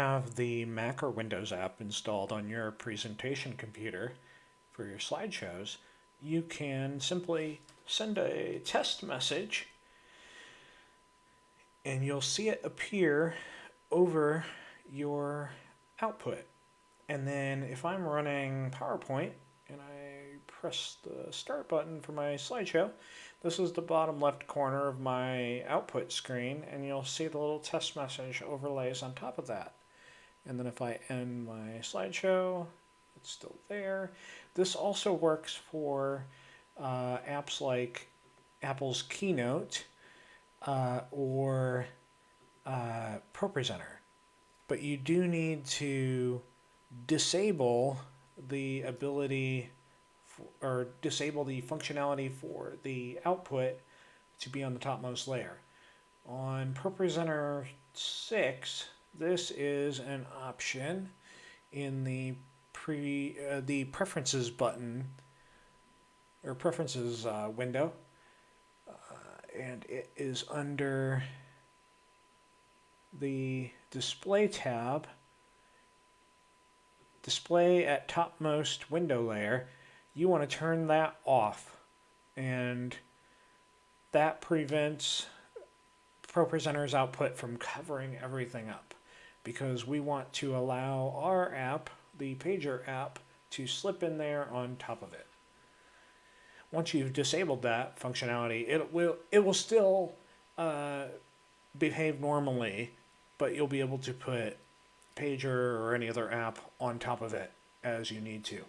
Have the Mac or Windows app installed on your presentation computer for your slideshows, you can simply send a test message and you'll see it appear over your output. And then if I'm running PowerPoint and I press the start button for my slideshow, this is the bottom left corner of my output screen, and you'll see the little test message overlays on top of that. And then if I end my slideshow, it's still there. This also works for apps like Apple's Keynote or ProPresenter. But you do need to disable the ability or disable the functionality for the output to be on the topmost layer. On ProPresenter 6, this is an option in the preferences button or preferences window, and it is under the display tab, display at topmost window layer. You want to turn that off, and that prevents ProPresenter's output from covering everything up, because we want to allow our app, the Pager app, to slip in there on top of it. Once you've disabled that functionality, it will still behave normally, but you'll be able to put Pager or any other app on top of it as you need to.